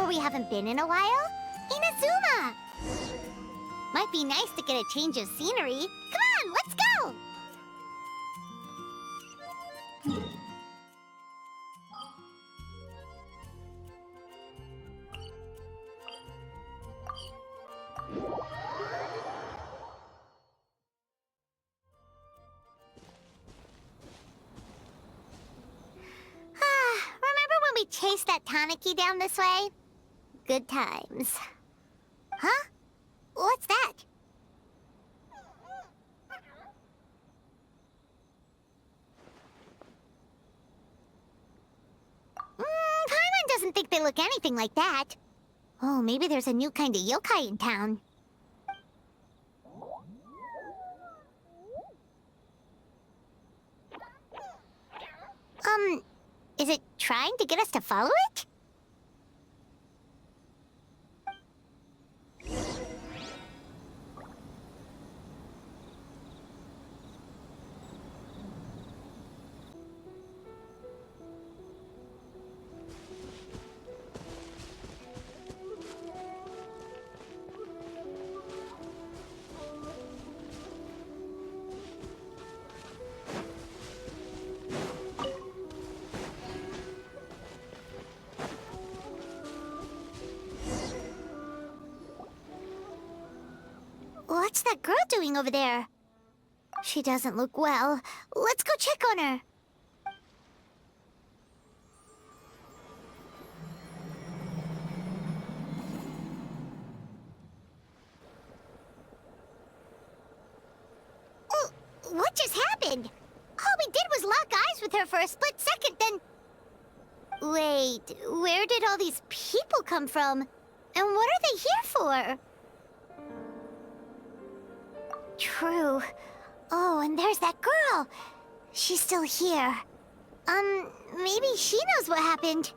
where we haven't been in a while? Inazuma! Might be nice to get a change of scenery. Come on, let's go! Remember when we chased that Tanuki down this way? Good times. Huh? What's that? Paimon doesn't think they look anything like that. Oh, maybe there's a new kind of yokai in town. Is it trying to get us to follow it? What's that girl doing over there? She doesn't look well. Let's go check on her. Oh, what just happened? All we did was lock eyes with her for a split second, then... Wait, where did all these people come from? And what are they here for? True. Oh, and there's that girl. She's still here. Maybe she knows what happened.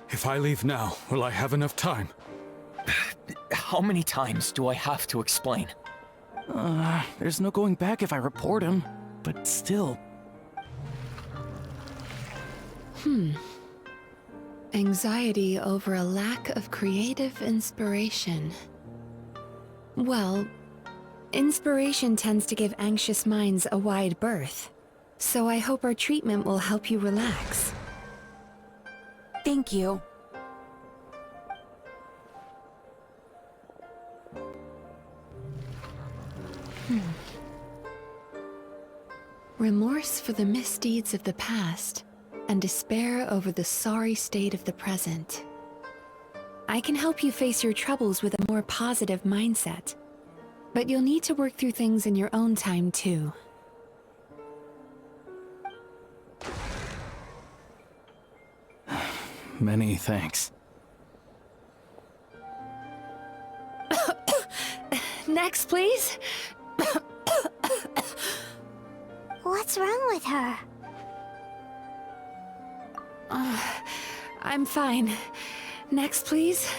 If I leave now, will I have enough time? How many times do I have to explain? There's no going back if I report him, but still. Anxiety over a lack of creative inspiration. Well, inspiration tends to give anxious minds a wide berth, so I hope our treatment will help you relax. Thank you. Remorse for the misdeeds of the past, and despair over the sorry state of the present. I can help you face your troubles with a more positive mindset, but you'll need to work through things in your own time too. Many thanks. Next, please. What's wrong with her? I'm fine. Next, please.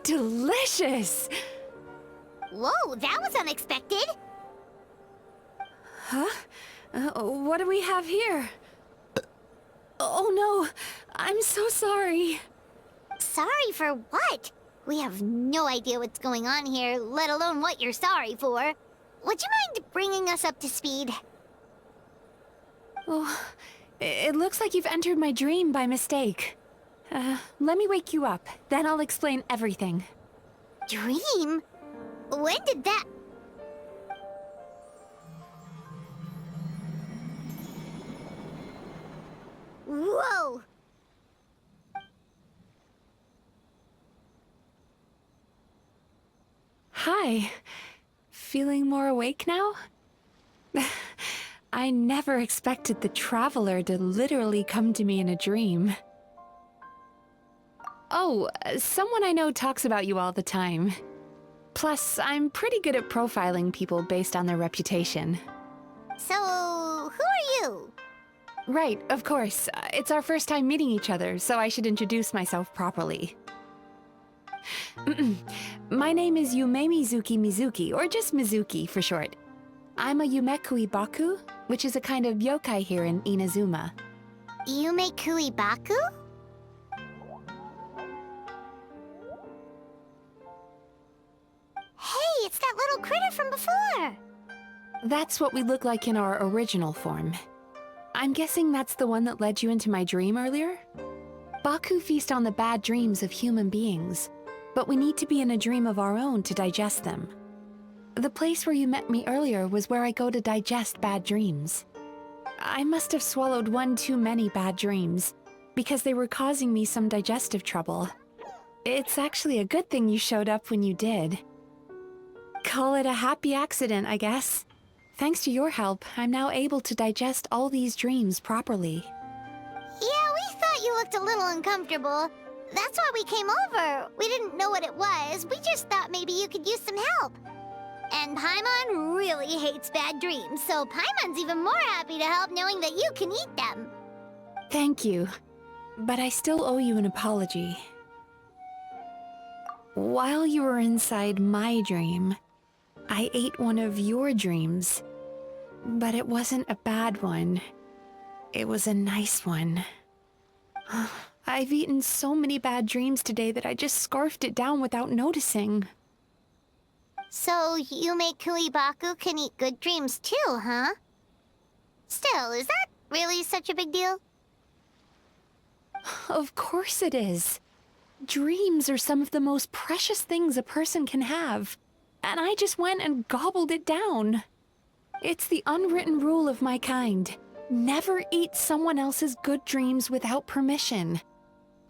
Delicious! Whoa, that was unexpected. Huh? What do we have here? Oh no, I'm so sorry. Sorry for what? We have no idea what's going on here, let alone what you're sorry for. Would you mind bringing us up to speed? Oh, it looks like you've entered my dream by mistake. Let me wake you up, then I'll explain everything. Dream? When did that... Whoa! Hi. Feeling more awake now? I never expected the Traveler to literally come to me in a dream. Oh, someone I know talks about you all the time. Plus, I'm pretty good at profiling people based on their reputation. So, who are you? Right, of course. It's our first time meeting each other, so I should introduce myself properly. My name is Yumemizuki, or just Mizuki for short. I'm a Yumekui Baku, which is a kind of yokai here in Inazuma. Yumekui Baku? Hey, it's that little critter from before! That's what we look like in our original form. I'm guessing that's the one that led you into my dream earlier? Baku feast on the bad dreams of human beings, but we need to be in a dream of our own to digest them. The place where you met me earlier was where I go to digest bad dreams. I must have swallowed one too many bad dreams, because they were causing me some digestive trouble. It's actually a good thing you showed up when you did. Call it a happy accident, I guess. Thanks to your help, I'm now able to digest all these dreams properly. Yeah, we thought you looked a little uncomfortable. That's why we came over. We didn't know what it was. We just thought maybe you could use some help. And Paimon really hates bad dreams, so Paimon's even more happy to help knowing that you can eat them. Thank you, but I still owe you an apology. While you were inside my dream, I ate one of your dreams, but it wasn't a bad one. It was a nice one. I've eaten so many bad dreams today that I just scarfed it down without noticing. So Yumekui Baku can eat good dreams too, huh? Still, is that really such a big deal? Of course it is. Dreams are some of the most precious things a person can have, and I just went and gobbled it down. It's the unwritten rule of my kind. Never eat someone else's good dreams without permission.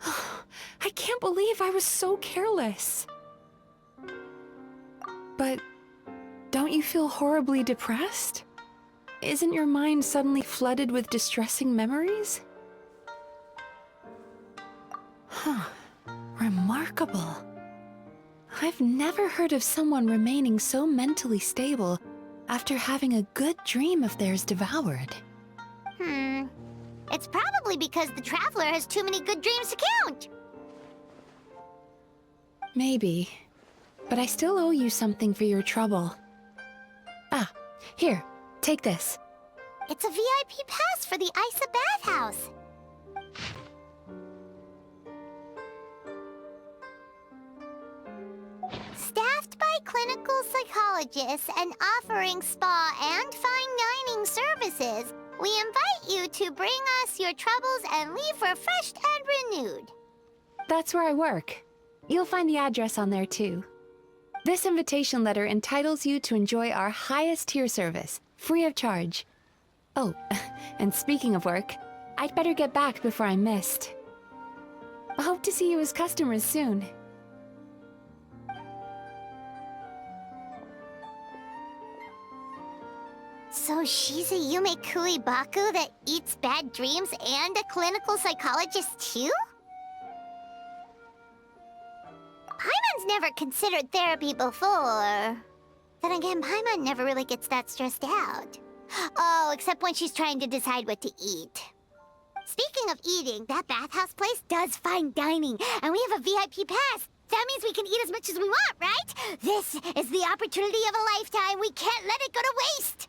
I can't believe I was so careless. But don't you feel horribly depressed? Isn't your mind suddenly flooded with distressing memories? Huh. Remarkable. I've never heard of someone remaining so mentally stable after having a good dream of theirs devoured. It's probably because the Traveler has too many good dreams to count. Maybe. But I still owe you something for your trouble. Ah, here, take this. It's a VIP pass for the Aisa Bathhouse. Staffed by clinical psychologists and offering spa and fine dining services, we invite you to bring us your troubles and leave refreshed and renewed. That's where I work. You'll find the address on there too. This invitation letter entitles you to enjoy our highest tier service, free of charge. Oh, and speaking of work, I'd better get back before I'm missed. I hope to see you as customers soon. So she's a Yumekui Baku that eats bad dreams and a clinical psychologist too? Paimon's never considered therapy before. Then again, Paimon never really gets that stressed out. Oh, except when she's trying to decide what to eat. Speaking of eating, that bathhouse place does fine dining, and we have a VIP pass. That means we can eat as much as we want, right? This is the opportunity of a lifetime. We can't let it go to waste.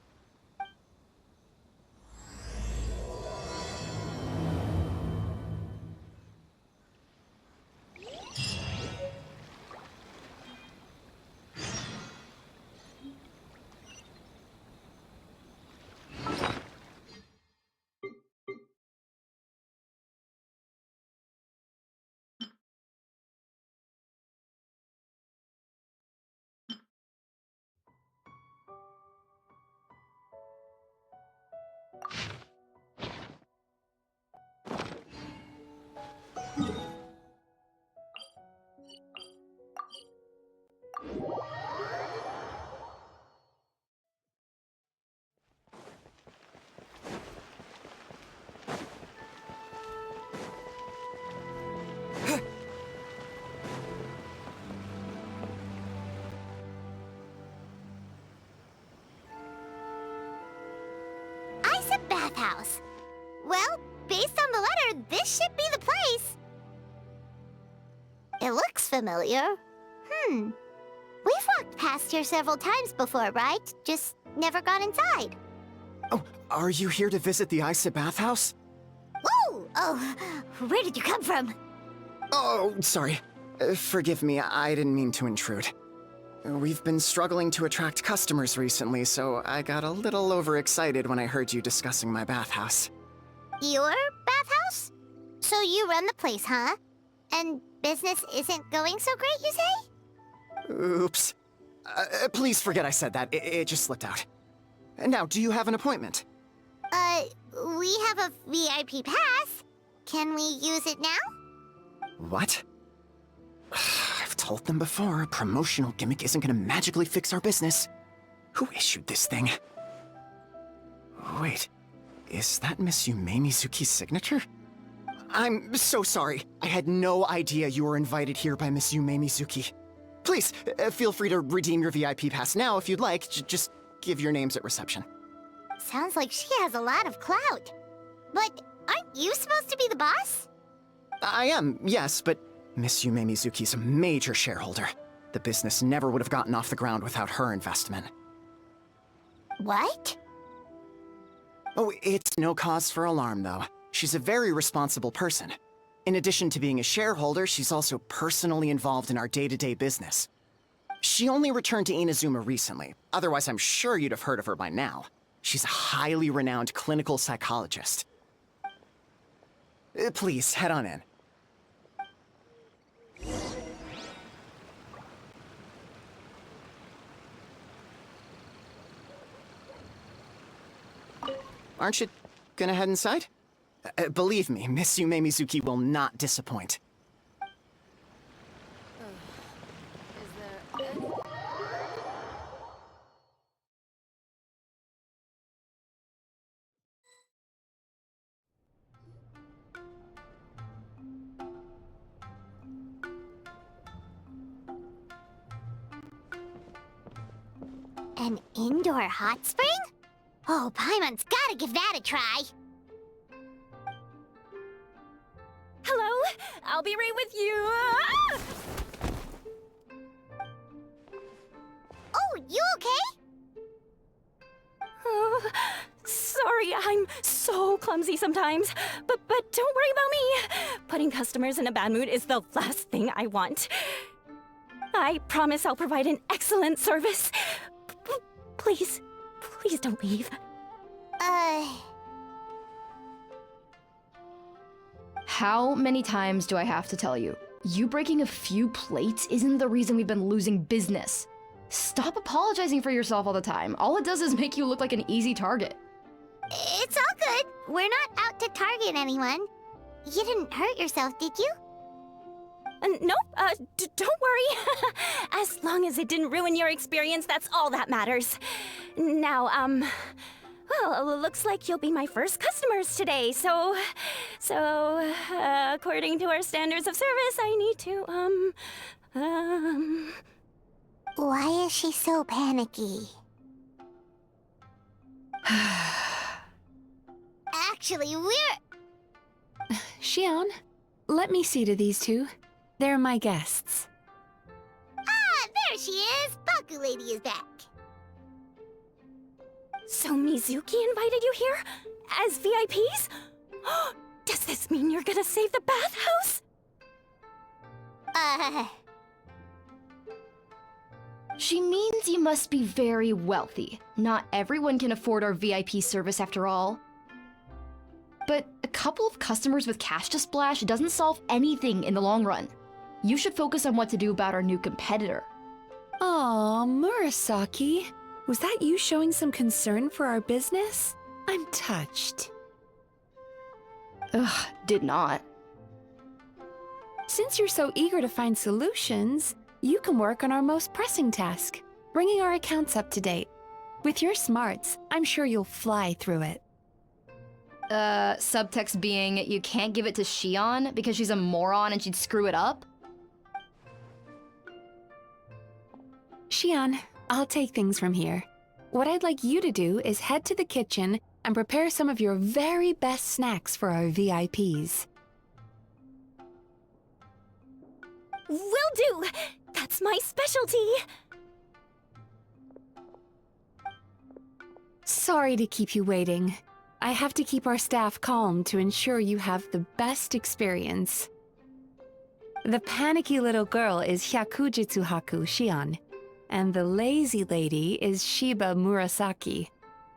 Aisa Bathhouse. Well, based on the letter, this should be the place. It looks familiar. We've walked past here several times before, right? Just never gone inside. Oh, are you here to visit the Aisa Bathhouse? Whoa! Oh, where did you come from? Oh, sorry. Forgive me, I didn't mean to intrude. We've been struggling to attract customers recently, so I got a little overexcited when I heard you discussing my bathhouse. Your bathhouse? So you run the place, huh? And business isn't going so great, you say? Oops. Please forget I said that. It just slipped out. Now, do you have an appointment? We have a VIP pass. Can we use it now? What? I've told them before, a promotional gimmick isn't gonna magically fix our business. Who issued this thing? Wait, is that Miss Yumemizuki's signature? I'm so sorry. I had no idea you were invited here by Miss Yumemizuki. Please, feel free to redeem your VIP pass now if you'd like. Just give your names at reception. Sounds like she has a lot of clout. But aren't you supposed to be the boss? I am, yes, but Miss Yumemizuki's a major shareholder. The business never would have gotten off the ground without her investment. What? Oh, it's no cause for alarm, though. She's a very responsible person. In addition to being a shareholder, she's also personally involved in our day-to-day business. She only returned to Inazuma recently. Otherwise, I'm sure you'd have heard of her by now. She's a highly renowned clinical psychologist. Please, head on in. Aren't you gonna head inside? Believe me, Miss Yumemizuki will not disappoint. An indoor hot spring? Oh, Paimon's gotta give that a try. Hello? I'll be right with you. Ah! Oh, you okay? Oh, sorry, I'm so clumsy sometimes. But don't worry about me. Putting customers in a bad mood is the last thing I want. I promise I'll provide an excellent service. Please don't leave. How many times do I have to tell you? You breaking a few plates isn't the reason we've been losing business. Stop apologizing for yourself all the time. All it does is make you look like an easy target. It's all good. We're not out to target anyone. You didn't hurt yourself, did you? Nope, don't worry. As long as it didn't ruin your experience, that's all that matters. Now, well, looks like you'll be my first customers today, so, according to our standards of service, I need to, Why is she so panicky? Actually, we're... Xion, let me see to these two. They're my guests. Ah, there she is! Baku Lady is back. So Mizuki invited you here? As VIPs? Does this mean you're gonna save the bathhouse? She means you must be very wealthy. Not everyone can afford our VIP service after all. But a couple of customers with cash to splash doesn't solve anything in the long run. You should focus on what to do about our new competitor. Aw, Murasaki. Was that you showing some concern for our business? I'm touched. Ugh, did not. Since you're so eager to find solutions, you can work on our most pressing task, bringing our accounts up to date. With your smarts, I'm sure you'll fly through it. Subtext being, you can't give it to Xion because she's a moron and she'd screw it up? Xion, I'll take things from here. What I'd like you to do is head to the kitchen and prepare some of your very best snacks for our VIPs. Will do! That's my specialty! Sorry to keep you waiting. I have to keep our staff calm to ensure you have the best experience. The panicky little girl is Hyakujitsu Haku Shion, and the lazy lady is Shiba Murasaki.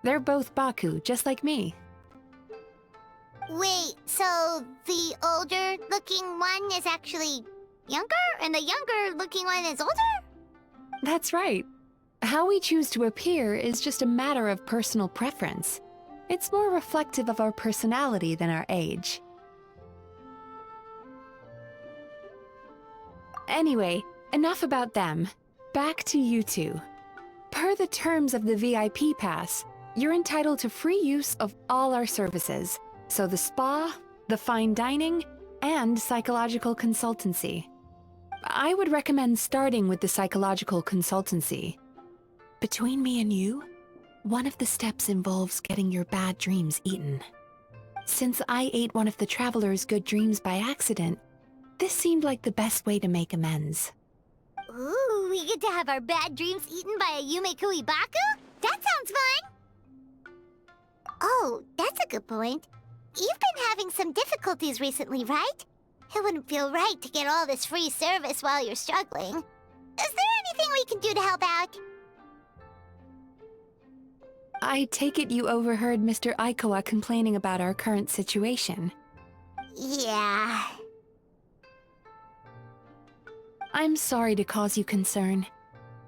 They're both Baku, just like me. Wait, so the older-looking one is actually younger, and the younger-looking one is older? That's right. How we choose to appear is just a matter of personal preference. It's more reflective of our personality than our age. Anyway, enough about them. Back to you two. Per the terms of the VIP pass, you're entitled to free use of all our services. So the spa, the fine dining, and psychological consultancy. I would recommend starting with the psychological consultancy. Between me and you, one of the steps involves getting your bad dreams eaten. Since I ate one of the traveler's good dreams by accident, this seemed like the best way to make amends. Ooh, we get to have our bad dreams eaten by a Yumemizuki Baku? That sounds fun! Oh, that's a good point. You've been having some difficulties recently, right? It wouldn't feel right to get all this free service while you're struggling. Is there anything we can do to help out? I take it you overheard Mr. Aikawa complaining about our current situation. Yeah. I'm sorry to cause you concern.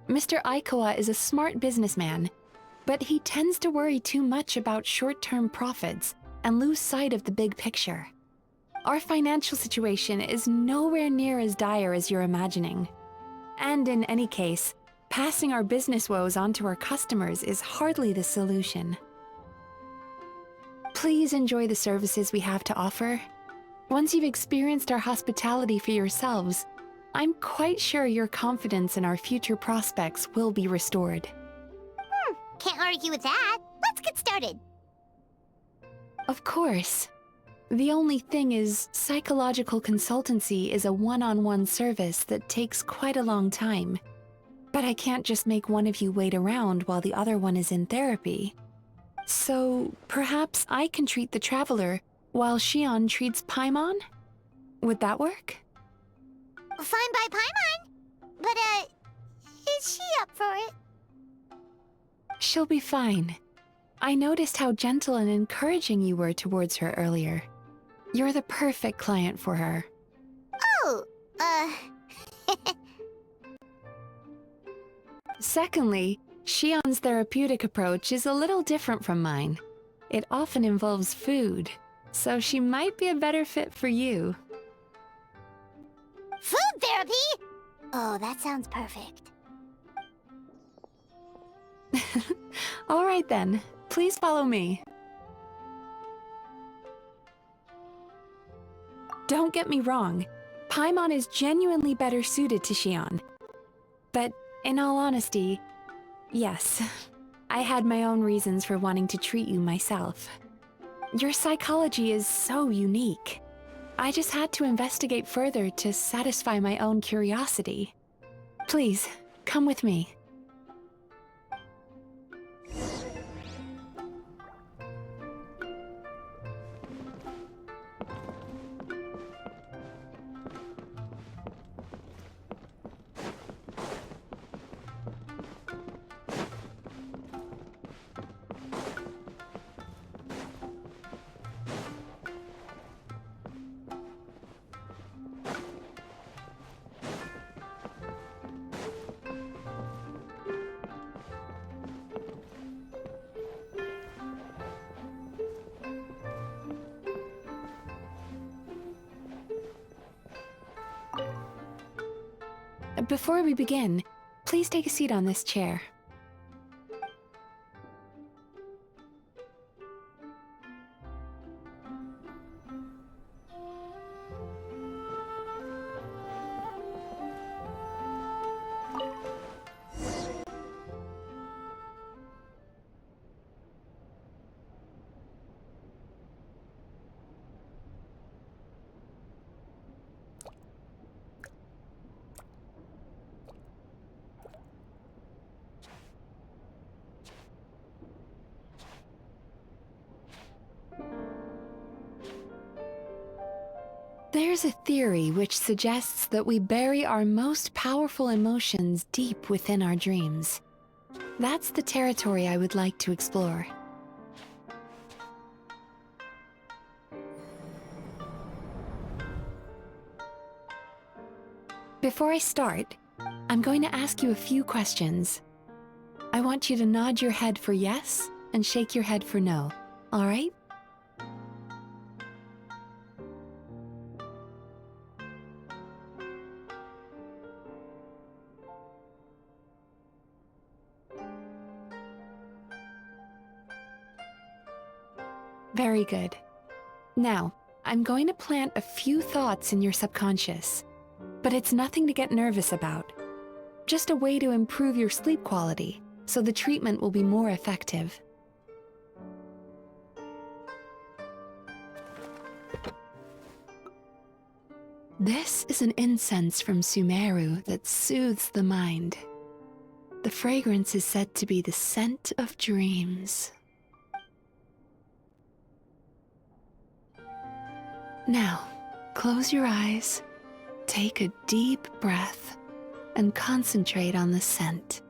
Mr. Aikawa is a smart businessman, but he tends to worry too much about short-term profits and lose sight of the big picture. Our financial situation is nowhere near as dire as you're imagining. And in any case, passing our business woes on to our customers is hardly the solution. Please enjoy the services we have to offer. Once you've experienced our hospitality for yourselves, I'm quite sure your confidence in our future prospects will be restored. Can't argue with that. Let's get started. Of course. The only thing is, psychological consultancy is a one-on-one service that takes quite a long time. But I can't just make one of you wait around while the other one is in therapy. So, perhaps I can treat the traveler while Shion treats Paimon? Would that work? Fine by Paimon. But, is she up for it? She'll be fine. I noticed how gentle and encouraging you were towards her earlier. You're the perfect client for her. Oh, Secondly, Shion's therapeutic approach is a little different from mine. It often involves food, so she might be a better fit for you. food therapy? Oh, that sounds perfect. All right then, please follow me. Don't get me wrong, Paimon is genuinely better suited to Shion. But in all honesty, yes, I had my own reasons for wanting to treat you myself. Your psychology is so unique. I just had to investigate further to satisfy my own curiosity. Please, come with me. Before we begin, please take a seat on this chair. There's a theory which suggests that we bury our most powerful emotions deep within our dreams. That's the territory I would like to explore. Before I start, I'm going to ask you a few questions. I want you to nod your head for yes and shake your head for no, all right? Very good. Now, I'm going to plant a few thoughts in your subconscious, but it's nothing to get nervous about. Just a way to improve your sleep quality, so the treatment will be more effective. This is an incense from Sumeru that soothes the mind. The fragrance is said to be the scent of dreams. Now, close your eyes, take a deep breath, and concentrate on the scent.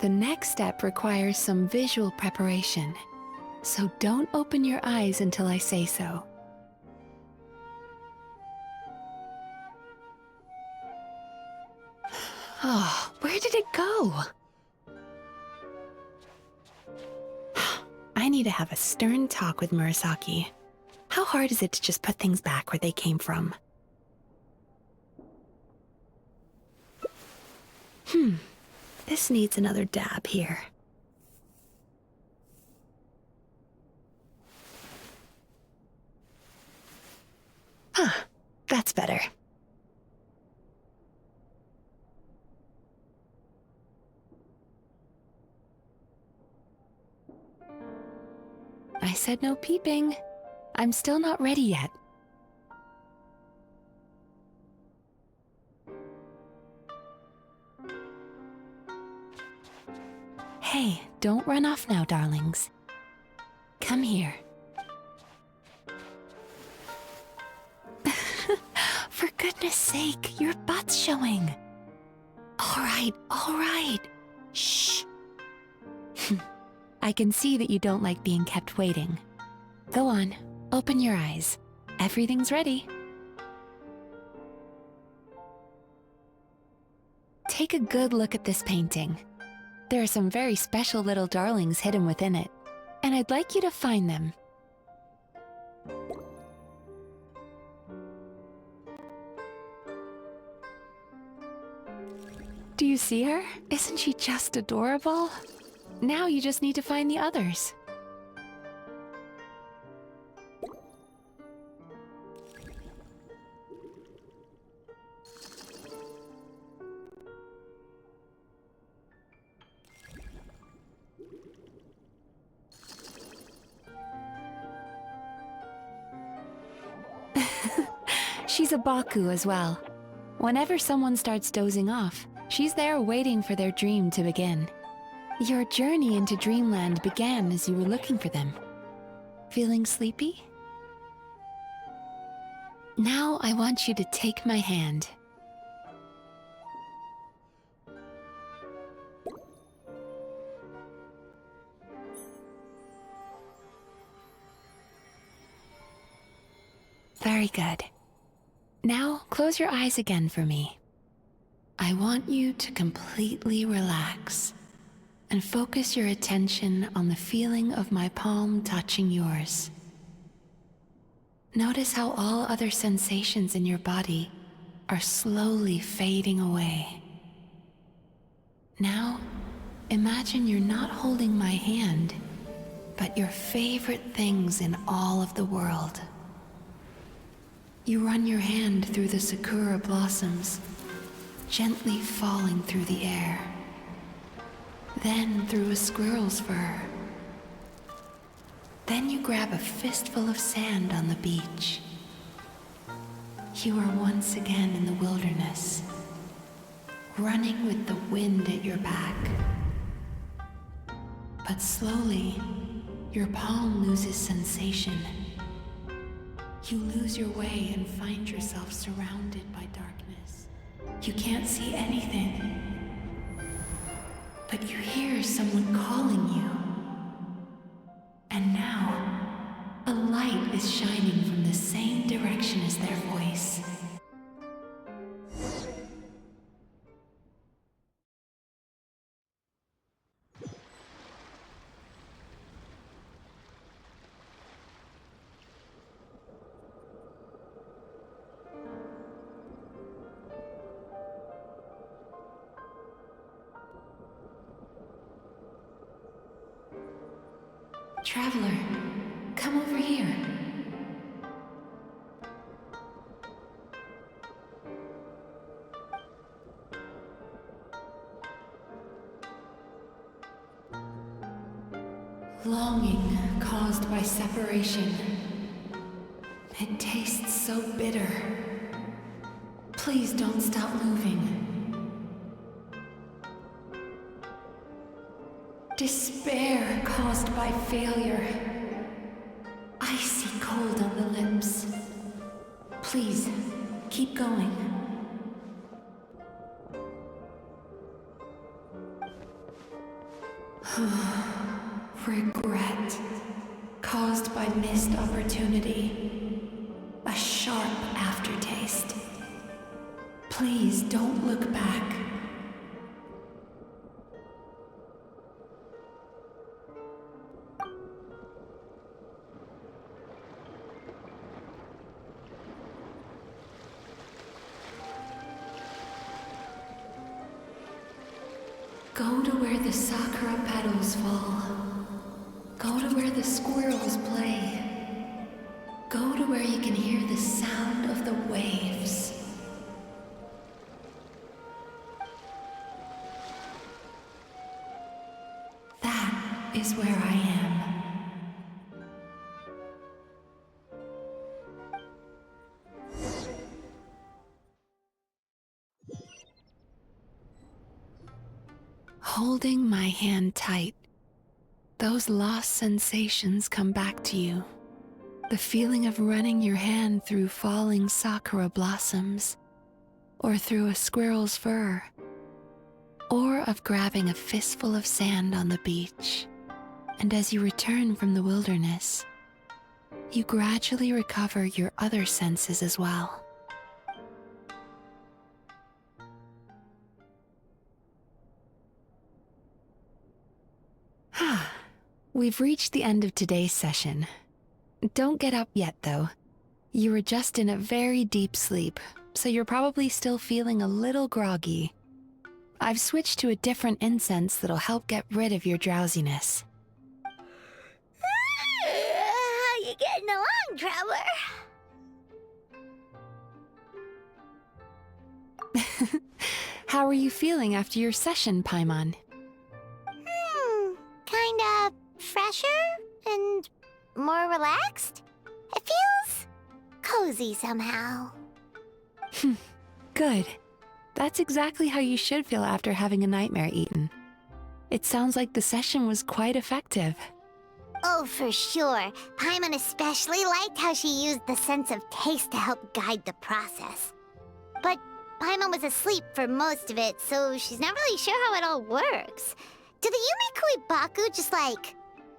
The next step requires some visual preparation, so don't open your eyes until I say so. Oh, where did it go? I need to have a stern talk with Murasaki. How hard is it to just put things back where they came from? This needs another dab here. That's better. I said no peeping. I'm still not ready yet. Hey, don't run off now, darlings. Come here. For goodness sake, your butt's showing. All right. Shh. I can see that you don't like being kept waiting. Go on, open your eyes. Everything's ready. Take a good look at this painting. There are some very special little darlings hidden within it, and I'd like you to find them. Do you see her? Isn't she just adorable? Now you just need to find the others. She's a Baku as well. Whenever someone starts dozing off, she's there waiting for their dream to begin. Your journey into Dreamland began as you were looking for them. Feeling sleepy? Now I want you to take my hand. Very good. Now close your eyes again for me. I want you to completely relax and focus your attention on the feeling of my palm touching yours. Notice how all other sensations in your body are slowly fading away. Now, imagine you're not holding my hand, but your favorite things in all of the world. You run your hand through the sakura blossoms, gently falling through the air. Then through a squirrel's fur. Then you grab a fistful of sand on the beach. You are once again in the wilderness, running with the wind at your back. But slowly, your palm loses sensation. You lose your way and find yourself surrounded by darkness. You can't see anything, but you hear someone calling you. And now, a light is shining from the same direction as their voice. Traveler, come over here. Longing caused by separation. It tastes so bitter. Please don't stop moving. Despair caused by failure. Icy cold on the lips. Please, keep going. Regret caused by missed opportunity. A sharp aftertaste. Please don't look back. Go to where the sakura petals fall. Go to where the squirrels play. Go to where you can hear the sound of the waves. That is where I am. Holding my hand tight, those lost sensations come back to you. The feeling of running your hand through falling sakura blossoms, or through a squirrel's fur, or of grabbing a fistful of sand on the beach. And as you return from the wilderness, you gradually recover your other senses as well. We've reached the end of today's session. Don't get up yet, though. You were just in a very deep sleep, so you're probably still feeling a little groggy. I've switched to a different incense that'll help get rid of your drowsiness. How you getting along, Traveler? How are you feeling after your session, Paimon? Kinda fresher and more relaxed. It feels cozy somehow. Good. That's exactly how you should feel after having a nightmare eaten. It sounds like the session was quite effective. Oh, for sure. Paimon especially liked how she used the sense of taste to help guide the process. But Paimon was asleep for most of it, so she's not really sure how it all works. Do the Yumikui Baku just, like,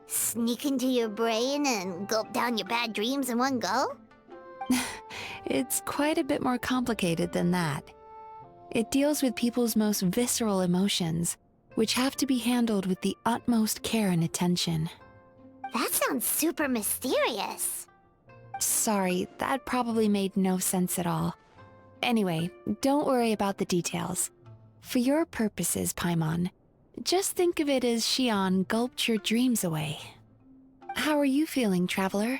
sneak into your brain and gulp down your bad dreams in one go? It's quite a bit more complicated than that. It deals with people's most visceral emotions, which have to be handled with the utmost care and attention. That sounds super mysterious. Sorry, that probably made no sense at all. Anyway, don't worry about the details. For your purposes, Paimon, just think of it as Shion gulped your dreams away. How are you feeling, Traveler?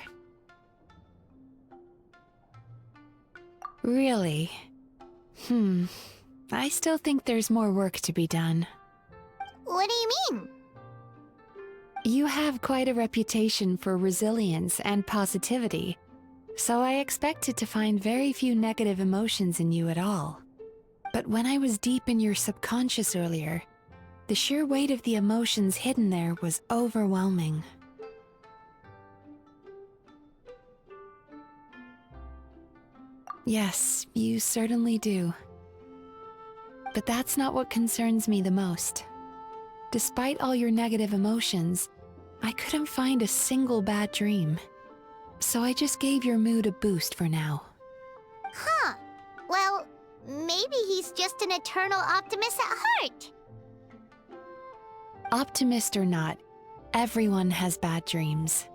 Really? I still think there's more work to be done. What do you mean? You have quite a reputation for resilience and positivity, so I expected to find very few negative emotions in you at all. But when I was deep in your subconscious earlier, the sheer weight of the emotions hidden there was overwhelming. Yes, you certainly do. But that's not what concerns me the most. Despite all your negative emotions, I couldn't find a single bad dream. So I just gave your mood a boost for now. Huh. Well, maybe he's just an eternal optimist at heart. Optimist or not, everyone has bad dreams.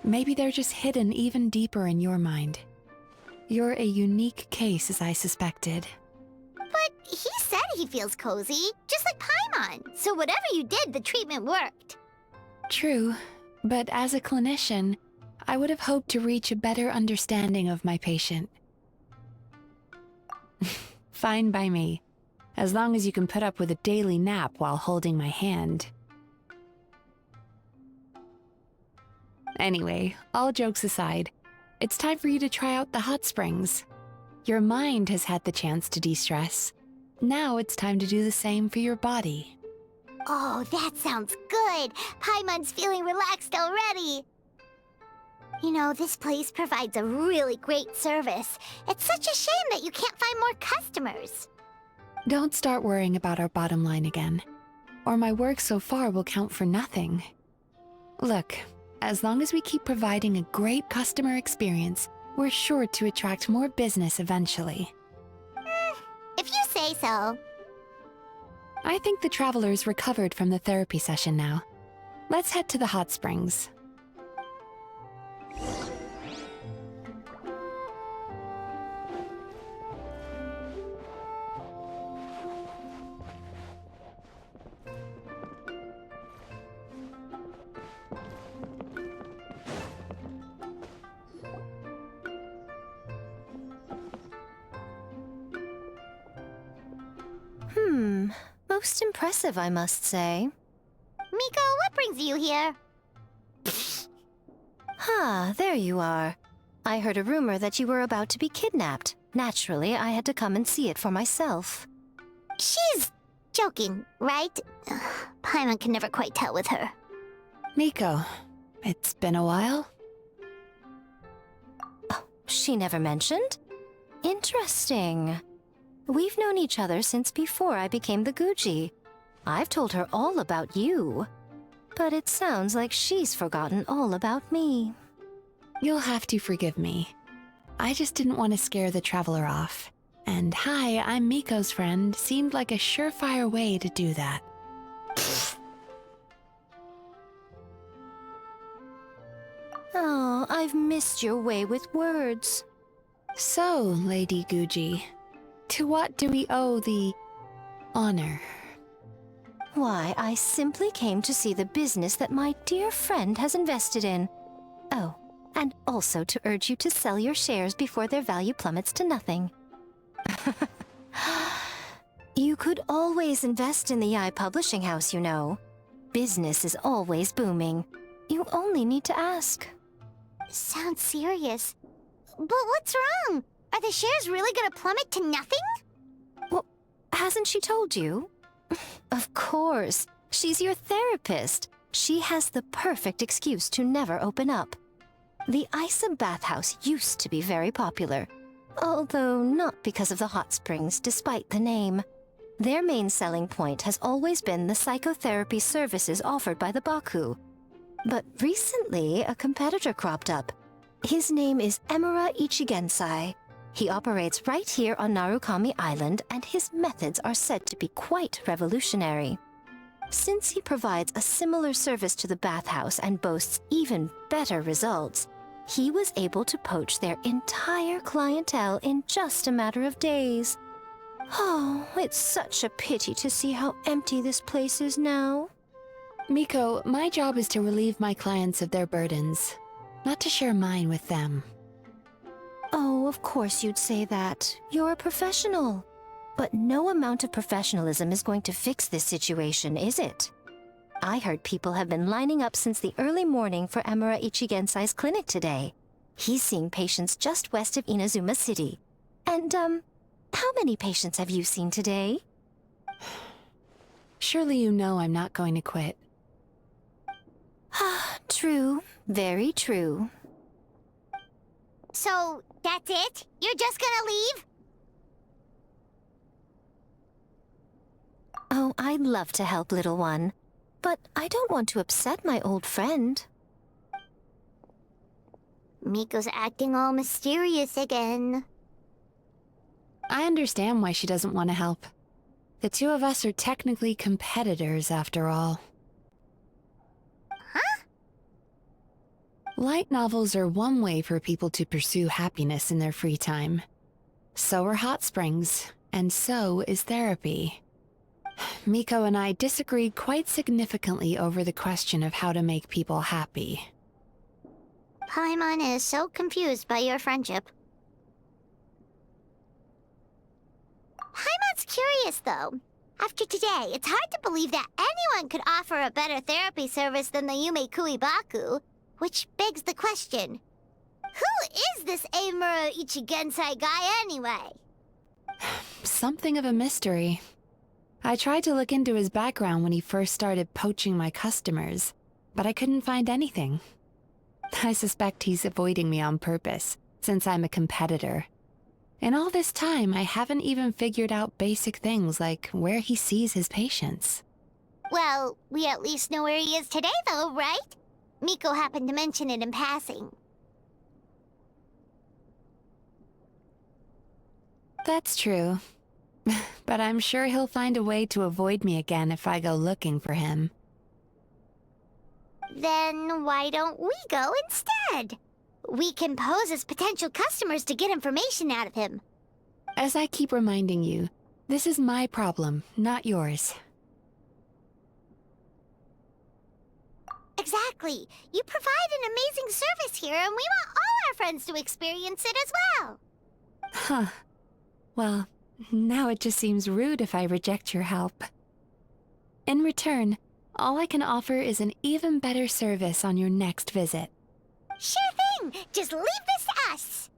Maybe they're just hidden even deeper in your mind. You're a unique case, as I suspected. But he said he feels cozy, just like Paimon. So whatever you did, the treatment worked. True, but as a clinician, I would have hoped to reach a better understanding of my patient. Fine by me, as long as you can put up with a daily nap while holding my hand. Anyway, all jokes aside, it's time for you to try out the hot springs. Your mind has had the chance to de-stress. Now it's time to do the same for your body. Oh, that sounds good. Paimon's feeling relaxed already. You know, this place provides a really great service. It's such a shame that you can't find more customers. Don't start worrying about our bottom line again, or my work so far will count for nothing. Look, as long as we keep providing a great customer experience, we're sure to attract more business eventually. If you say so. I think the travelers recovered from the therapy session now. Let's head to the hot springs. Most impressive, I must say. Miko, what brings you here? There you are. I heard a rumor that you were about to be kidnapped. Naturally, I had to come and see it for myself. She's joking, right? Paimon can never quite tell with her. Miko, it's been a while? Oh, she never mentioned? Interesting. We've known each other since before I became the Guji. I've told her all about you. But it sounds like she's forgotten all about me. You'll have to forgive me. I just didn't want to scare the traveler off. And hi, I'm Miko's friend seemed like a surefire way to do that. Oh, I've missed your way with words. So, Lady Guji, to what do we owe the honor? Why, I simply came to see the business that my dear friend has invested in. Oh, and also to urge you to sell your shares before their value plummets to nothing. You could always invest in the Yai Publishing House, you know. Business is always booming. You only need to ask. Sounds serious. But what's wrong? Are the shares really gonna plummet to nothing? Well, hasn't she told you? Of course. She's your therapist. She has the perfect excuse to never open up. The Aisa Bathhouse used to be very popular. Although not because of the hot springs, despite the name. Their main selling point has always been the psychotherapy services offered by the Baku. But recently, a competitor cropped up. His name is Emura Ichigensai. He operates right here on Narukami Island, and his methods are said to be quite revolutionary. Since he provides a similar service to the bathhouse and boasts even better results, he was able to poach their entire clientele in just a matter of days. Oh, it's such a pity to see how empty this place is now. Miko, my job is to relieve my clients of their burdens, not to share mine with them. Oh, of course you'd say that. You're a professional. But no amount of professionalism is going to fix this situation, is it? I heard people have been lining up since the early morning for Emura Ichigensai's clinic today. He's seeing patients just west of Inazuma City. And, how many patients have you seen today? Surely you know I'm not going to quit. True. Very true. So, That's it? You're just gonna leave? Oh, I'd love to help, little one. But I don't want to upset my old friend. Miko's acting all mysterious again. I understand why she doesn't want to help. The two of us are technically competitors, after all. Huh? Light novels are one way for people to pursue happiness in their free time. So are hot springs, and so is therapy. Miko and I disagreed quite significantly over the question of how to make people happy. Paimon is so confused by your friendship. Paimon's curious, though. After today, it's hard to believe that anyone could offer a better therapy service than the Yumekuibaku, which begs the question, who is this Eimura Ichigensai guy anyway? Something of a mystery. I tried to look into his background when he first started poaching my customers, but I couldn't find anything. I suspect he's avoiding me on purpose, since I'm a competitor. In all this time, I haven't even figured out basic things like where he sees his patients. Well, we at least know where he is today, though, right? Miko happened to mention it in passing. That's true. But I'm sure he'll find a way to avoid me again if I go looking for him. Then why don't we go instead? We can pose as potential customers to get information out of him. As I keep reminding you, this is my problem, not yours. Exactly. You provide an amazing service here, and we want all our friends to experience it as well. Huh. Well, now it just seems rude if I reject your help. In return, all I can offer is an even better service on your next visit. Sure thing! Just leave this to us!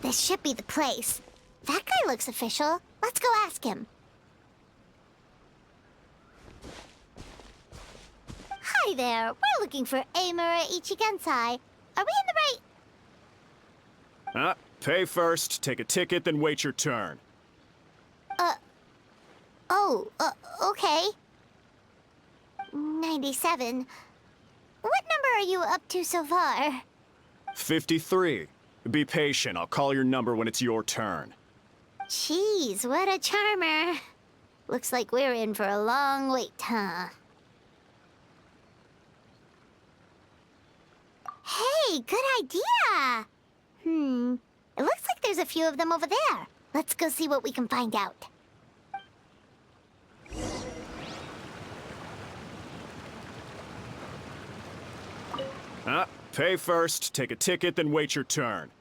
This should be the place. That guy looks official. Let's go ask him. Hi there. We're looking for Eimura Ichigensai. Are we in the right... Pay first, take a ticket, then wait your turn. Okay. 97. What number are you up to so far? 53. Be patient, I'll call your number when it's your turn. Jeez, what a charmer. Looks like we're in for a long wait, huh? Hey, good idea! It looks like there's a few of them over there. Let's go see what we can find out. Pay first, take a ticket, then wait your turn.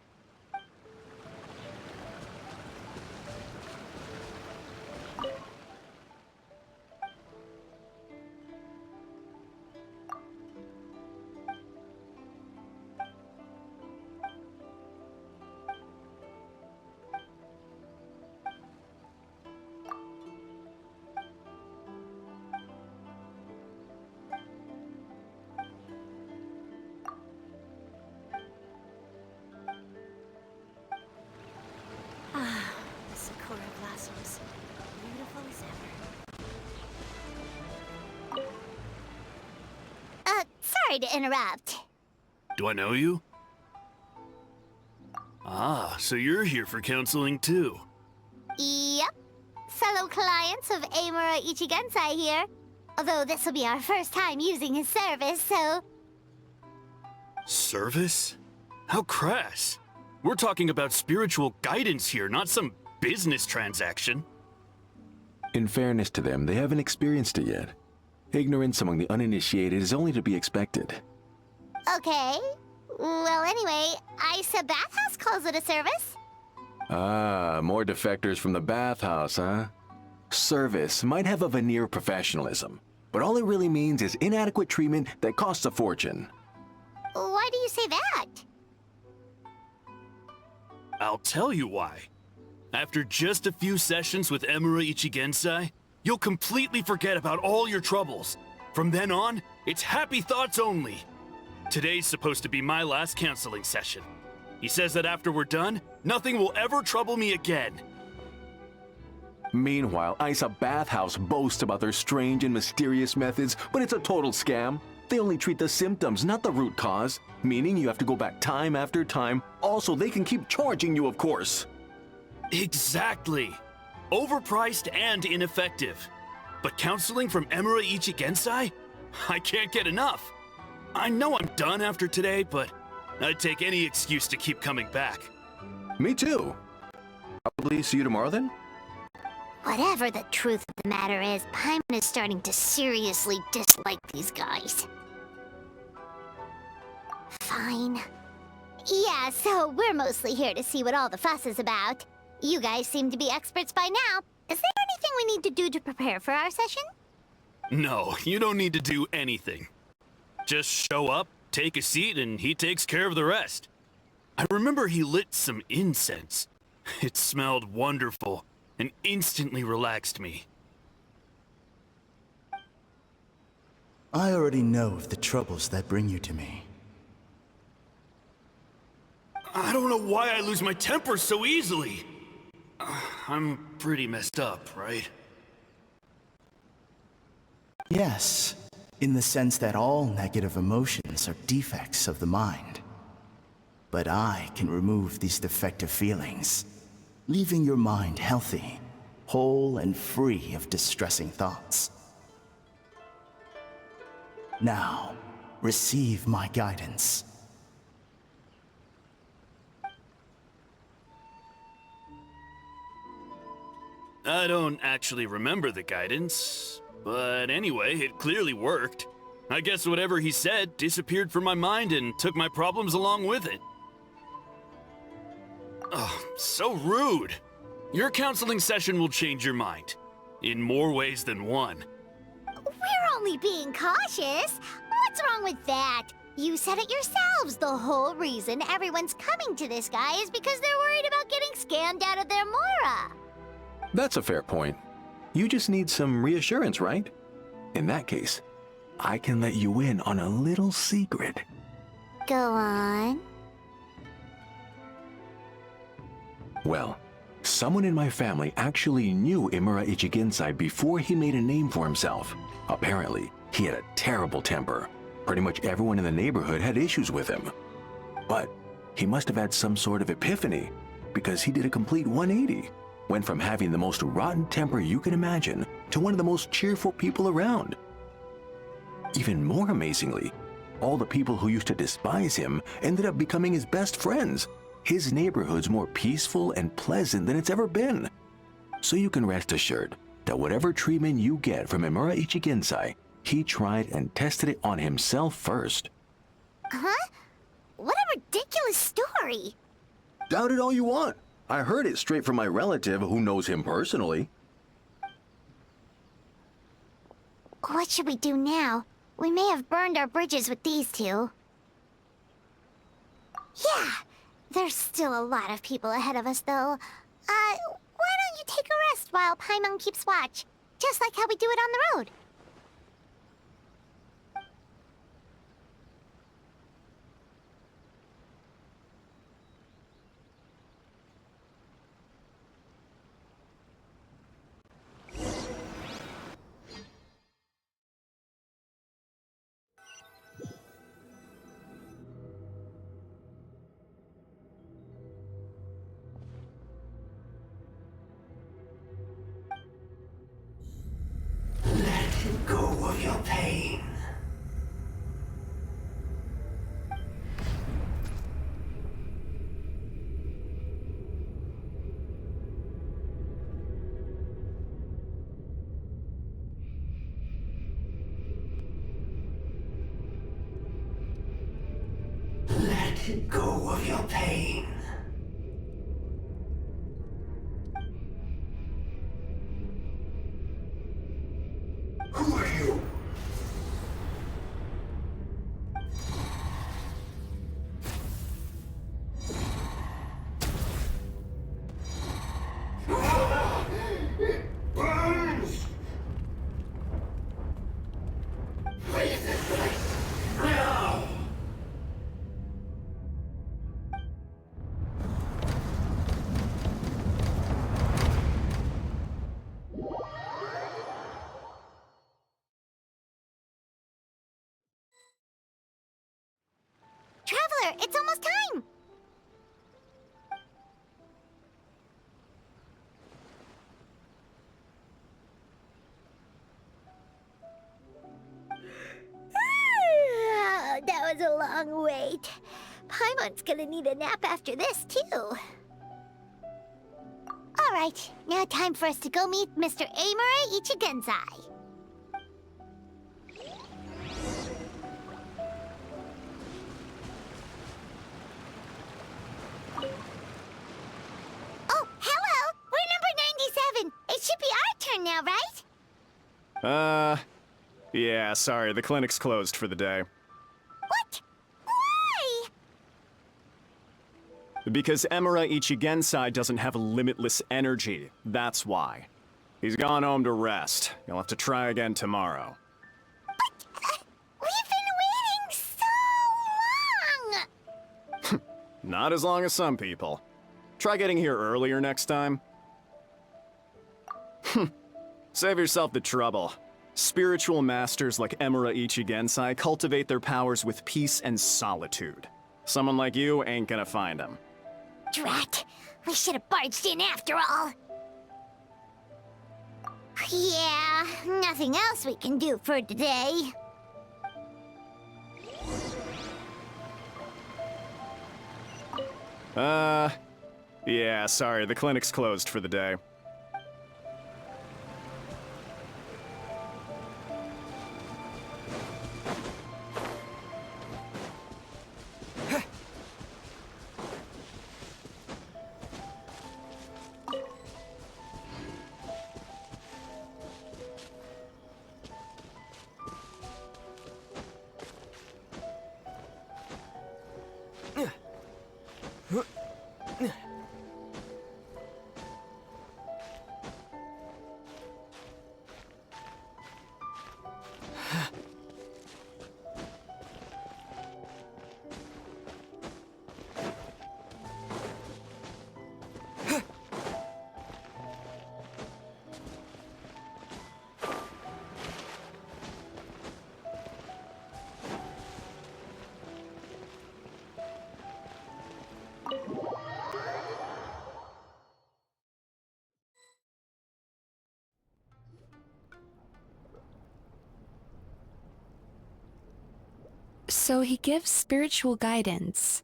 Sorry to interrupt. Do I know you? Ah, so you're here for counseling too. Yep. Fellow clients of Amura Ichigensai here. Although this will be our first time using his service, so... Service? How crass. We're talking about spiritual guidance here, not some business transaction. In fairness to them, they haven't experienced it yet. Ignorance among the uninitiated is only to be expected. Okay. Well, anyway, Aisa Bathhouse calls it a service. Ah, more defectors from the bathhouse, huh? Service might have a veneer of professionalism, but all it really means is inadequate treatment that costs a fortune. Why do you say that? I'll tell you why. After just a few sessions with Emura Ichigensai, you'll completely forget about all your troubles. From then on, it's happy thoughts only. Today's supposed to be my last counseling session. He says that after we're done, nothing will ever trouble me again. Meanwhile, Aisa Bathhouse boasts about their strange and mysterious methods, but it's a total scam. They only treat the symptoms, not the root cause, meaning you have to go back time after time. Also, they can keep charging you, of course. Exactly. Overpriced and ineffective. But counseling from Emura Ichigensai? I can't get enough. I know I'm done after today, but I'd take any excuse to keep coming back. Me too. Probably see you tomorrow then? Whatever the truth of the matter is, Paimon is starting to seriously dislike these guys. Fine. Yeah, so we're mostly here to see what all the fuss is about. You guys seem to be experts by now. Is there anything we need to do to prepare for our session? No, you don't need to do anything. Just show up, take a seat, and he takes care of the rest. I remember he lit some incense. It smelled wonderful and instantly relaxed me. I already know of the troubles that bring you to me. I don't know why I lose my temper so easily. I'm pretty messed up, right? Yes, in the sense that all negative emotions are defects of the mind. But I can remove these defective feelings, leaving your mind healthy, whole and free of distressing thoughts. Now, receive my guidance. I don't actually remember the guidance, but anyway, it clearly worked. I guess whatever he said disappeared from my mind and took my problems along with it. Oh, so rude. Your counseling session will change your mind. In more ways than one. We're only being cautious. What's wrong with that? You said it yourselves. The whole reason everyone's coming to this guy is because they're worried about getting scammed out of their Mora. That's a fair point. You just need some reassurance, right? In that case, I can let you in on a little secret. Go on. Well, someone in my family actually knew Imura Ichigensai before he made a name for himself. Apparently, he had a terrible temper. Pretty much everyone in the neighborhood had issues with him. But he must have had some sort of epiphany, because he did a complete 180. Went from having the most rotten temper you can imagine to one of the most cheerful people around. Even more amazingly, all the people who used to despise him ended up becoming his best friends. His neighborhood's more peaceful and pleasant than it's ever been. So you can rest assured that whatever treatment you get from Imura Ichigensai, he tried and tested it on himself first. Huh? What a ridiculous story! Doubt it all you want. I heard it straight from my relative who knows him personally. What should we do now? We may have burned our bridges with these two. Yeah, there's still a lot of people ahead of us, though. Why don't you take a rest while Paimon keeps watch? Just like how we do it on the road. Let go of your pain. Who are you? It burns! Leave this place now! Traveler, it's almost time! That was a long wait. Paimon's gonna need a nap after this, too. Alright, now time for us to go meet Mr. Amura Ichigenzai. Oh, hello! We're number 97! It should be our turn now, right? Yeah, sorry, the clinic's closed for the day. What? Why? Because Emura Ichigensai doesn't have limitless energy, that's why. He's gone home to rest. You'll have to try again tomorrow. But, we've been waiting so long! Not as long as some people. Try getting here earlier next time. Save yourself the trouble. Spiritual masters like Emura Ichigensai cultivate their powers with peace and solitude. Someone like you ain't gonna find them. Drat! We should have barged in after all! Yeah, nothing else we can do for today. Yeah, sorry, the clinic's closed for the day. So he gives spiritual guidance,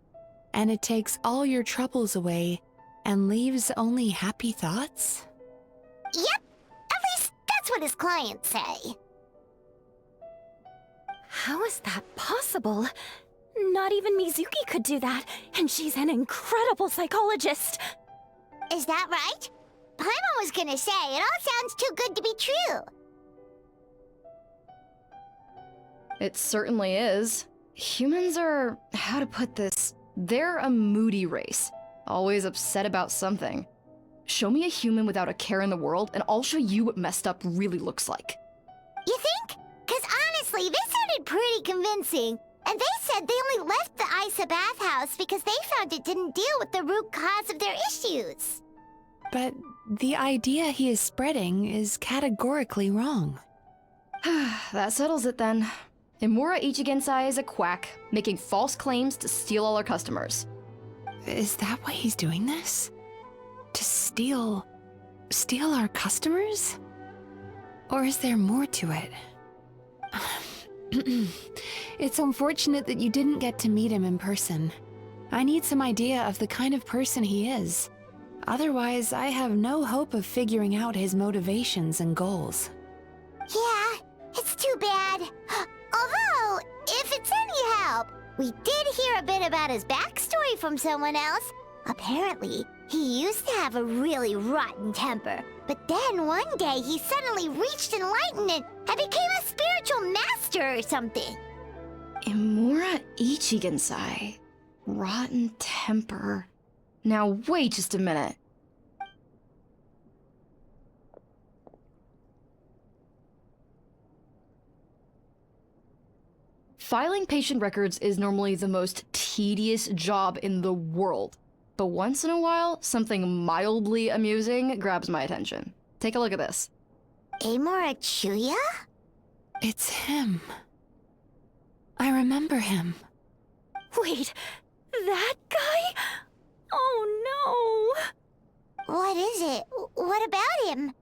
and it takes all your troubles away and leaves only happy thoughts? Yep! At least that's what his clients say. How is that possible? Not even Mizuki could do that, and she's an incredible psychologist. Is that right? Paimon was gonna say, it all sounds too good to be true. It certainly is. Humans are, how to put this, they're a moody race. Always upset about something. Show me a human without a care in the world, and I'll show you what messed up really looks like. You think? Cause honestly, this sounded pretty convincing. And they said they only left the Aisa Bathhouse because they found it didn't deal with the root cause of their issues. But the idea he is spreading is categorically wrong. That settles it then. Emura Ichigensai is a quack, making false claims to steal all our customers. Is that why he's doing this? To steal our customers? Or is there more to it? It's unfortunate that you didn't get to meet him in person. I need some idea of the kind of person he is. Otherwise, I have no hope of figuring out his motivations and goals. Yeah, it's too bad. Although, if it's any help, We did hear a bit about his backstory from someone else. Apparently, he used to have a really rotten temper. But then one day he suddenly reached enlightenment and became a spiritual master or something. Imura Ichigensai. Rotten temper. Now wait just a minute. Filing patient records is normally the most tedious job in the world. But once in a while, something mildly amusing grabs my attention. Take a look at this. Amora Chuya? It's him. I remember him. Wait, that guy? Oh no! What is it? What about him?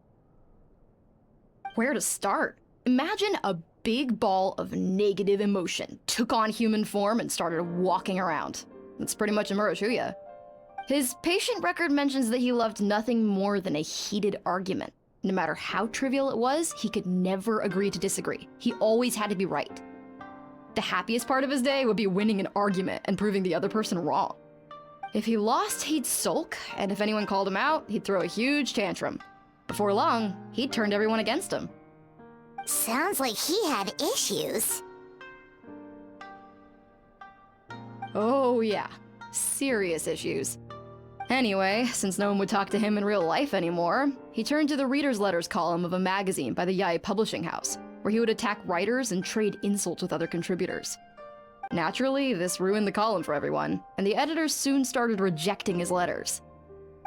Where to start? Imagine a big ball of negative emotion took on human form and started walking around. That's pretty much Imura Chuya. His patient record mentions that he loved nothing more than a heated argument. No matter how trivial it was, he could never agree to disagree. He always had to be right. The happiest part of his day would be winning an argument and proving the other person wrong. If he lost, he'd sulk, and if anyone called him out, he'd throw a huge tantrum. Before long, he'd turned everyone against him. Sounds like he had issues. Oh yeah, serious issues. Anyway, since no one would talk to him in real life anymore, he turned to the reader's letters column of a magazine by the Yae Publishing House, where he would attack writers and trade insults with other contributors. Naturally, this ruined the column for everyone, and the editors soon started rejecting his letters.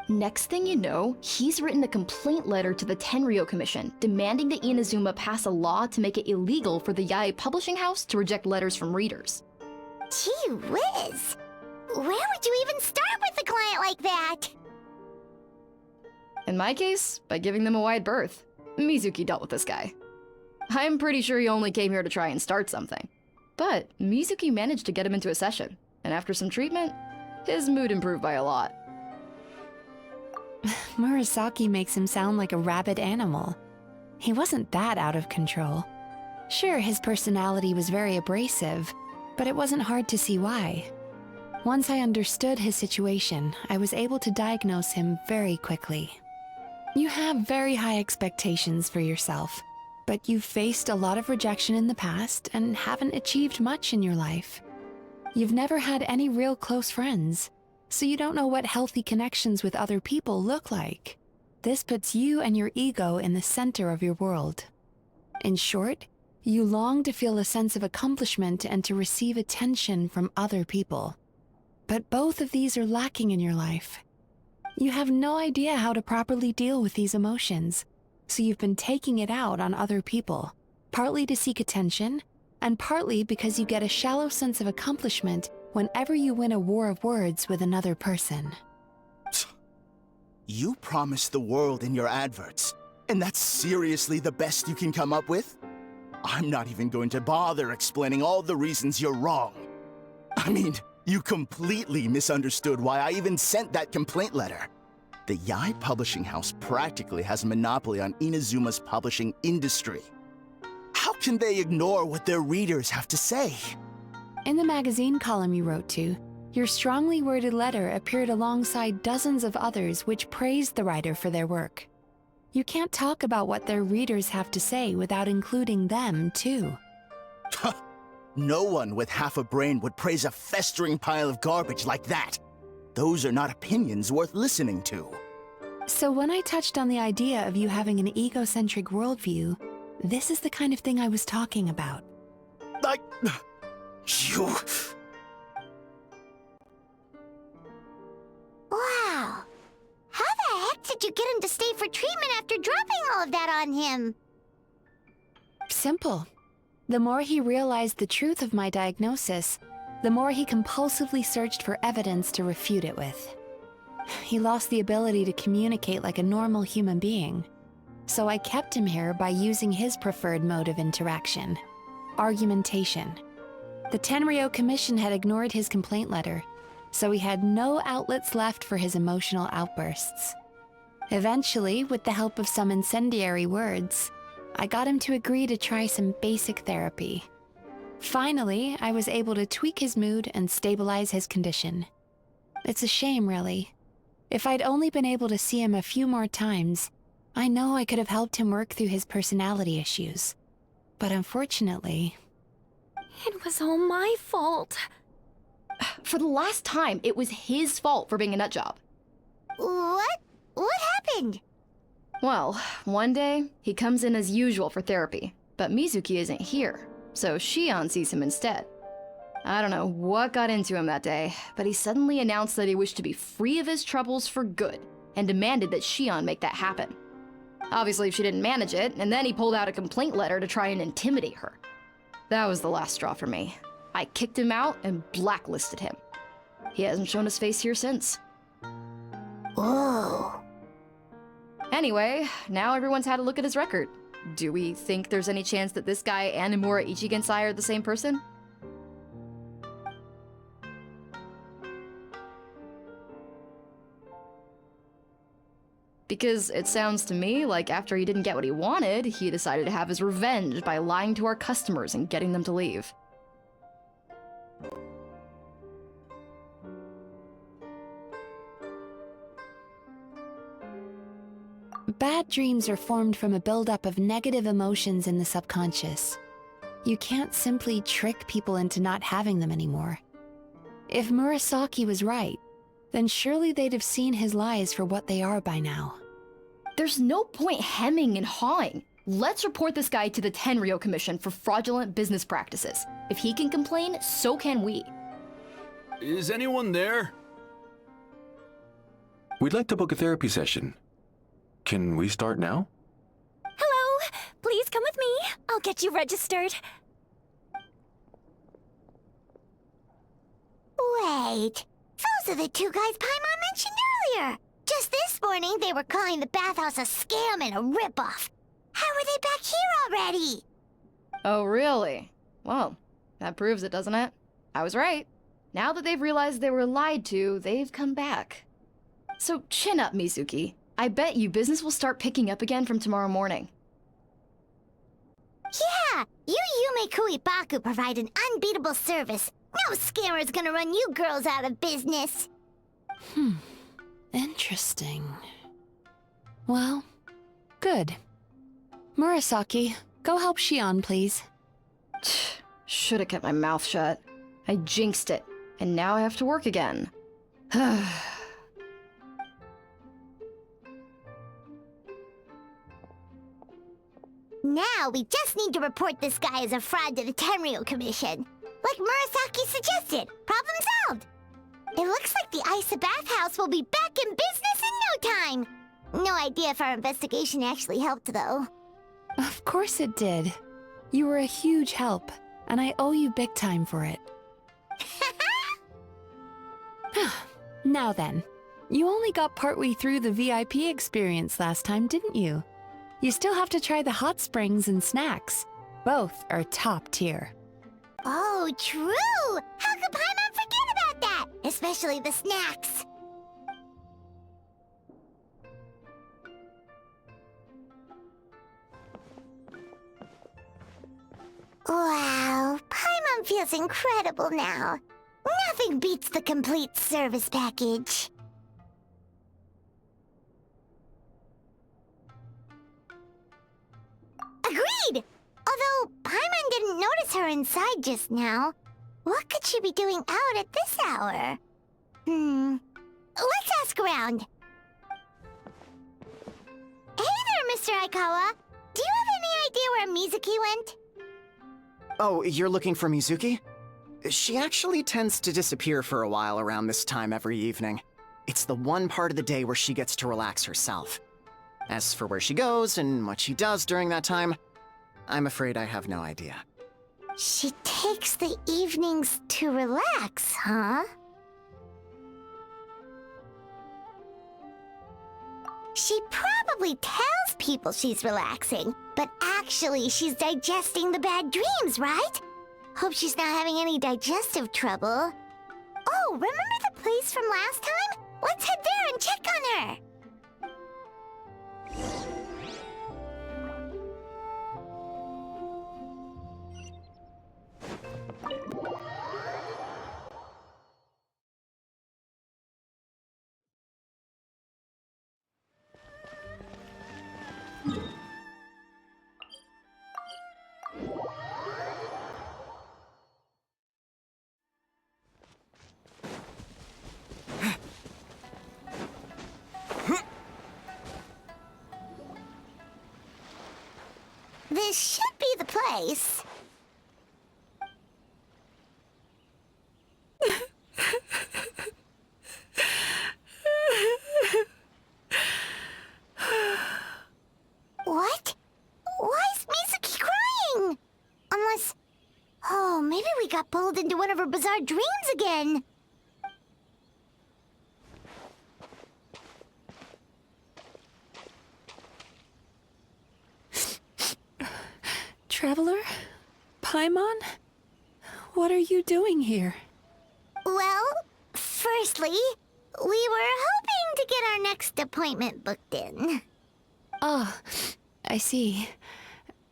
Next thing you know, he's written a complaint letter to the Tenryou Commission, demanding that Inazuma pass a law to make it illegal for the Yae Publishing House to reject letters from readers. Gee whiz! Where would you even start with a client like that? In my case, by giving them a wide berth. Mizuki dealt with this guy. I'm pretty sure he only came here to try and start something. But Mizuki managed to get him into a session, and after some treatment, his mood improved by a lot. Murasaki makes him sound like a rabid animal. He wasn't that out of control. Sure, his personality was very abrasive, but it wasn't hard to see why. Once I understood his situation, I was able to diagnose him very quickly. You have very high expectations for yourself, but you've faced a lot of rejection in the past and haven't achieved much in your life. You've never had any real close friends, so you don't know what healthy connections with other people look like. This puts you and your ego in the center of your world. In short, you long to feel a sense of accomplishment and to receive attention from other people. But both of these are lacking in your life. You have no idea how to properly deal with these emotions, so you've been taking it out on other people, partly to seek attention, and partly because you get a shallow sense of accomplishment whenever you win a war of words with another person. You promised the world in your adverts, and that's seriously the best you can come up with? I'm not even going to bother explaining all the reasons you're wrong. I mean, you completely misunderstood why I even sent that complaint letter. The Yae Publishing House practically has a monopoly on Inazuma's publishing industry. How can they ignore what their readers have to say? In the magazine column you wrote to, your strongly worded letter appeared alongside dozens of others which praised the writer for their work. You can't talk about what their readers have to say without including them, too. No one with half a brain would praise a festering pile of garbage like that. Those are not opinions worth listening to. So when I touched on the idea of you having an egocentric worldview, this is the kind of thing I was talking about. You... Wow. How the heck did you get him to stay for treatment after dropping all of that on him? Simple. The more he realized the truth of my diagnosis, the more he compulsively searched for evidence to refute it with. He lost the ability to communicate like a normal human being. So I kept him here by using his preferred mode of interaction: argumentation. The Tenryou Commission had ignored his complaint letter, so he had no outlets left for his emotional outbursts. Eventually, with the help of some incendiary words, I got him to agree to try some basic therapy. Finally, I was able to tweak his mood and stabilize his condition. It's a shame, really. If I'd only been able to see him a few more times, I know I could have helped him work through his personality issues. But unfortunately... It was all my fault. For the last time, it was his fault for being a nutjob. What? What happened? Well, one day, he comes in as usual for therapy, but Mizuki isn't here, so Shion sees him instead. I don't know what got into him that day, but he suddenly announced that he wished to be free of his troubles for good, and demanded that Shion make that happen. Obviously, she didn't manage it, and then he pulled out a complaint letter to try and intimidate her. That was the last straw for me. I kicked him out and blacklisted him. He hasn't shown his face here since. Whoa. Anyway, now everyone's had a look at his record. Do we think there's any chance that this guy and Imura Ichigensai are the same person? Because it sounds to me like after he didn't get what he wanted, he decided to have his revenge by lying to our customers and getting them to leave. Bad dreams are formed from a buildup of negative emotions in the subconscious. You can't simply trick people into not having them anymore. If Murasaki was right, then surely they'd have seen his lies for what they are by now. There's no point hemming and hawing. Let's report this guy to the Tenryo Commission for fraudulent business practices. If he can complain, so can we. Is anyone there? We'd like to book a therapy session. Can we start now? Hello! Please come with me. I'll get you registered. Wait. Those are the two guys Paimon mentioned earlier. Just this morning, they were calling the Bathhouse a scam and a ripoff. How are they back here already? Oh, really? Well, that proves it, doesn't it? I was right. Now that they've realized they were lied to, they've come back. So chin up, Mizuki. I bet you business will start picking up again from tomorrow morning. Yeah, you Yume Baku provide an unbeatable service. No scammer's gonna run you girls out of business. Interesting. Well, good. Murasaki, go help Shion, please. Should've kept my mouth shut. I jinxed it, and now I have to work again. Now we just need to report this guy as a fraud to the Tenryo Commission. Like Murasaki suggested. Problem solved. It looks like the Aisa Bathhouse will be back in business in no time. No idea if our investigation actually helped, though. Of course it did. You were a huge help, and I owe you big time for it. Now then, you only got partway through the VIP experience last time, didn't you? You still have to try the hot springs and snacks. Both are top tier. Oh, true! How could Paimon forget about that? Especially the snacks. Wow, Paimon feels incredible now. Nothing beats the complete service package. Agreed! Although Paimon didn't notice her inside just now. What could she be doing out at this hour? Let's ask around. Hey there, Mr. Aikawa. Do you have any idea where Mizuki went? Oh, you're looking for Mizuki? She actually tends to disappear for a while around this time every evening. It's the one part of the day where she gets to relax herself. As for where she goes and what she does during that time, I'm afraid I have no idea. She takes the evenings to relax, huh? She probably tells people she's relaxing, but actually she's digesting the bad dreams, right? Hope she's not having any digestive trouble. Oh, remember the place from last time? Let's head there and check on her. nice. What? Why is Mizuki crying? Unless... Oh, maybe we got pulled into one of her bizarre dreams again. Traveler? Paimon? What are you doing here? Well, firstly, we were hoping to get our next appointment booked in. Oh, I see.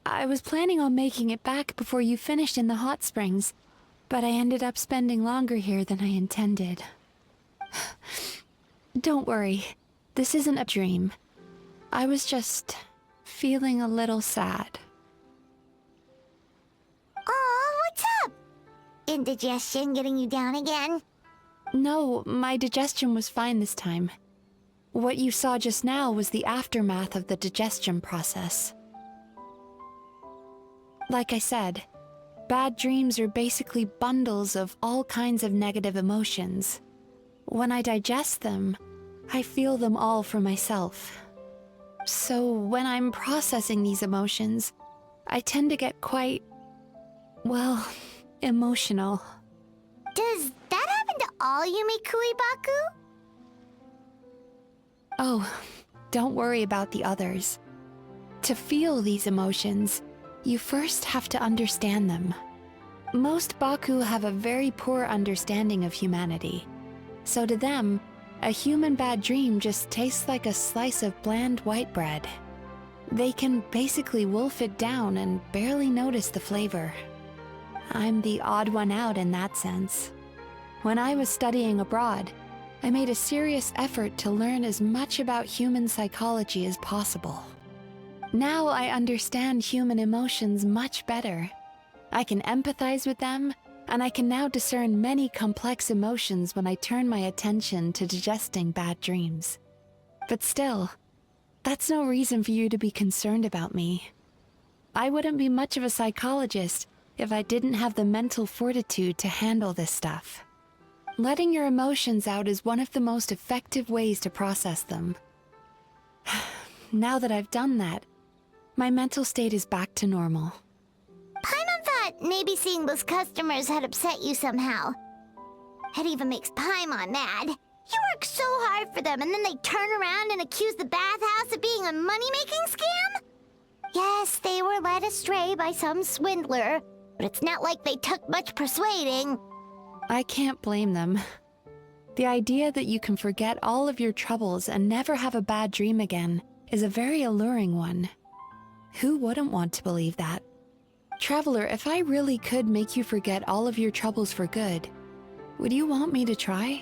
I was planning on making it back before you finished in the hot springs, but I ended up spending longer here than I intended. Don't worry, this isn't a dream. I was just feeling a little sad. Aw, what's up? Indigestion getting you down again? No, my digestion was fine this time. What you saw just now was the aftermath of the digestion process. Like I said, bad dreams are basically bundles of all kinds of negative emotions. When I digest them, I feel them all for myself. So when I'm processing these emotions, I tend to get quite, well, emotional. Does that happen to all Yumikui Baku? Oh, don't worry about the others. To feel these emotions, you first have to understand them. Most Baku have a very poor understanding of humanity. So to them, a human bad dream just tastes like a slice of bland white bread. They can basically wolf it down and barely notice the flavor. I'm the odd one out in that sense. When I was studying abroad, I made a serious effort to learn as much about human psychology as possible. Now I understand human emotions much better. I can empathize with them, and I can now discern many complex emotions when I turn my attention to digesting bad dreams. But still, that's no reason for you to be concerned about me. I wouldn't be much of a psychologist if I didn't have the mental fortitude to handle this stuff. Letting your emotions out is one of the most effective ways to process them. Now that I've done that, my mental state is back to normal. Paimon thought maybe seeing those customers had upset you somehow. It even makes Paimon mad. You work so hard for them and then they turn around and accuse the bathhouse of being a money-making scam? Yes, they were led astray by some swindler, but it's not like they took much persuading. I can't blame them. The idea that you can forget all of your troubles and never have a bad dream again is a very alluring one. Who wouldn't want to believe that? Traveler, if I really could make you forget all of your troubles for good, would you want me to try?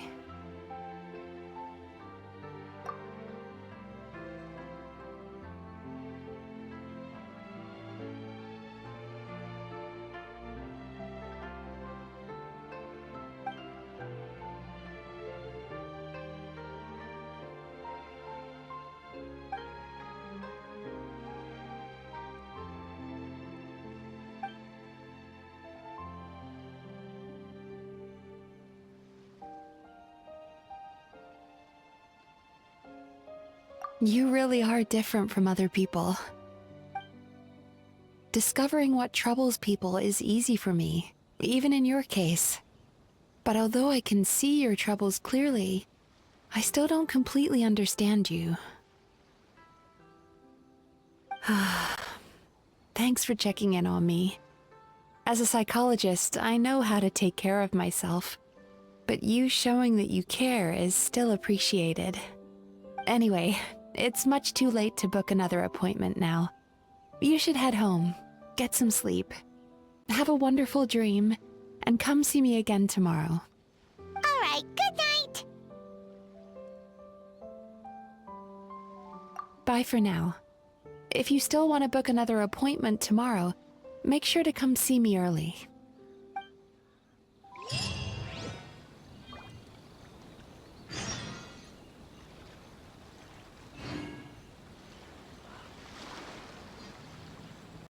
You really are different from other people. Discovering what troubles people is easy for me, even in your case. But although I can see your troubles clearly, I still don't completely understand you. Thanks for checking in on me. As a psychologist, I know how to take care of myself, but you showing that you care is still appreciated. Anyway, it's much too late to book another appointment now. You should head home, get some sleep. Have a wonderful dream, and come see me again tomorrow. All right, good night. Bye for now. If you still want to book another appointment tomorrow, make sure to come see me early.